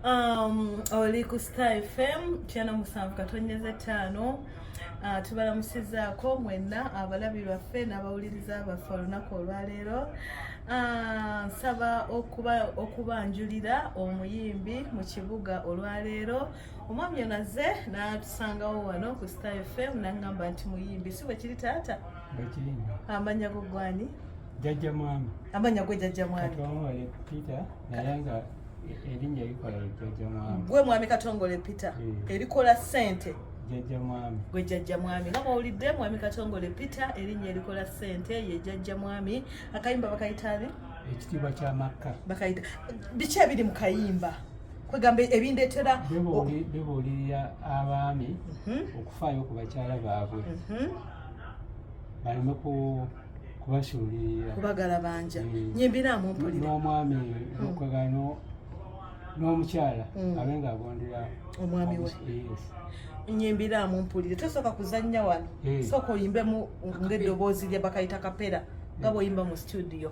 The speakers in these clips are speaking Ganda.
Oli ku Star FM kyana musanvu katonyeze ttaano. Tubalamusizaako mwenna abalabi baffe n'abawuliriza baffe olunaku olwaleero. Nsaba okubanjulira Omuyimbi mu kibuga olwaleero. Omwami nazze n'atusangawo wano ku Star FM n'angamba nti Muyimbi si bwe kiri taata? Bwe kiri. Amanya go gwani? Jjaja Mwami. Amanya gwe Jjaja Mwami. Katongole Peter naye nga erinnya likola Jjaja Mwami. Gwe Mwami Katongole Peter erikola ssente. Jjaja Mwami. Gwe Jjaja Mwami. Nga mawulidde Mwami Katongole Peter erinnya erikola ssente ye Jjaja Mwami. Akayimba bakayitaani? Ekitiibwa ky'amakka. Bakayita. Biki ebiri mu kayimba? Kwegamba ebindeetera bibuulirira abaami okufaayo ku bakyala baabwe baleme kubasuulirira kubagala banja. Nyimbiraamu mpulira n'omwami okwegano n'omukyala abe ng'agondera omwami we. Nyimbiraamu mpulire tosooka kuzannya wano sooka oyimbemu ng'eddoboozi lye bakayita kapera nga bw'oyimba mu studio.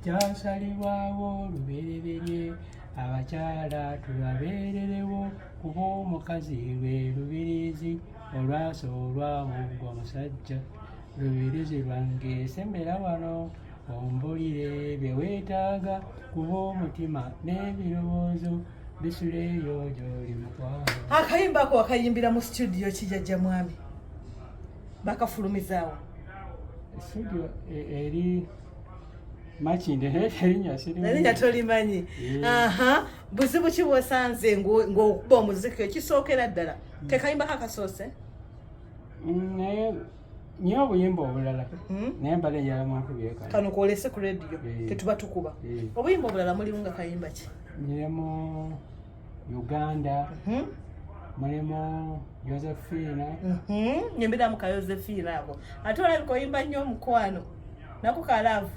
Kyasalibwawo lubereberye abakyala tubabeererewo kuba omukazi lwe lubirizi olwasoolwa muggwa musajja lubirizi lwange sembera wano ombulire bye weetaaga kuba omutima n'ebirowoozo bisuleeyo gy'oli mukwano. Akayimba ako akayimbira mu studio ki Jjaja Mwami? Bakafulumizaawo studio eri Makinde erinnya tolimanyi. Buzibu ki bw'osanze ng'okuba omuziki ekisookera ddala? Tekayimba kakasoose? Naye nyo obuyimba obulala naye mbala enjala mwakubyeka kano kwolese ku radio tetuba tukuba. Obuyimba obulala mulimu nga kayimba ki? Mulimu Uganda, mulimu Josephina. Nyimbiramu ka Josephina ako. Ate olabika oyimba nnyo omukwano nako kalaavu.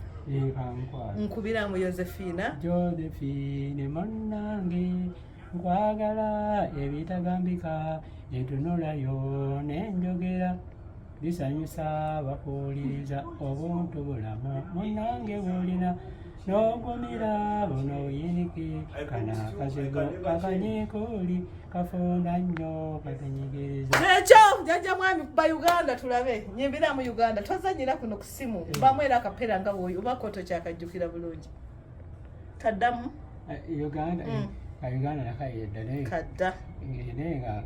Nkubiramu Josephina. Josephine munnange nkwagala ebitagambika entunulayo n'enjogera bisanyusa bakuwuliriza obuntu bulamu munnange bw'olina n'ogumira buno buyinike kana akazego akanyiikuuli kafunda nnyo katenyigiriza. Ekyo Jjaja Mwami ba Uganda tulabe. Nyimbiramu Uganda tozanyira kuno ku simu mbamu era akapera nga bw'oyo oba koto kyakajjukira bulungi. Kaddamu Uganda Uganda nakayedda naye kadda ng'enenga